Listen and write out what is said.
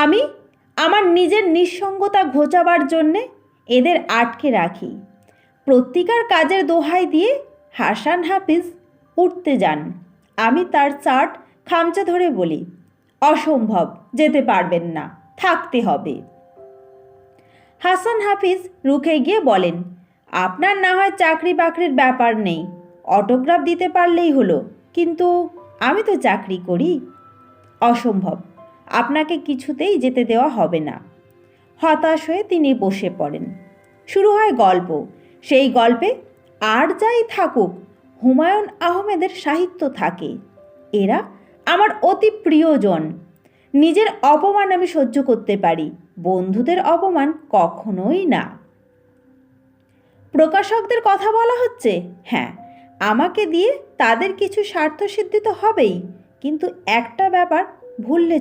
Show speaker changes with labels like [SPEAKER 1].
[SPEAKER 1] আমি আমার নিজের নিঃসঙ্গতা ঘোচাবার জন্যে এদের আটকে রাখি। প্রত্যেকার কাজের দোহাই দিয়ে হাসান হাফিজ উঠতে যান। আমি তার শার্ট খামচা ধরে বলি, অসম্ভব, যেতে পারবেন না, থাকতে হবে। হাসান হাফিজ রুখে গিয়ে বলেন, আপনার না হয় চাকরি বাকরির ব্যাপার নেই, অটোগ্রাফ দিতে পারলেই হলো, কিন্তু আমি তো চাকরি করি। অসম্ভব, আপনাকে কিছুতেই যেতে দেওয়া হবে না। হতাশ হয়ে তিনি বসে পড়েন। শুরু হয় গল্প। সেই গল্পে আর যাই থাকুক হুমায়ুন আহমেদের সাহিত্য থাকে। এরা আমার অতি প্রিয়জন। নিজের অপমান আমি সহ্য করতে পারি, বন্ধুদের অপমান কখনোই না। প্রকাশকদের কথা বলা হচ্ছে? হ্যাঁ, আমাকে দিয়ে তাদের কিছু স্বার্থসিদ্ধি তো হবেই, কিন্তু একটা ব্যাপার ভুললে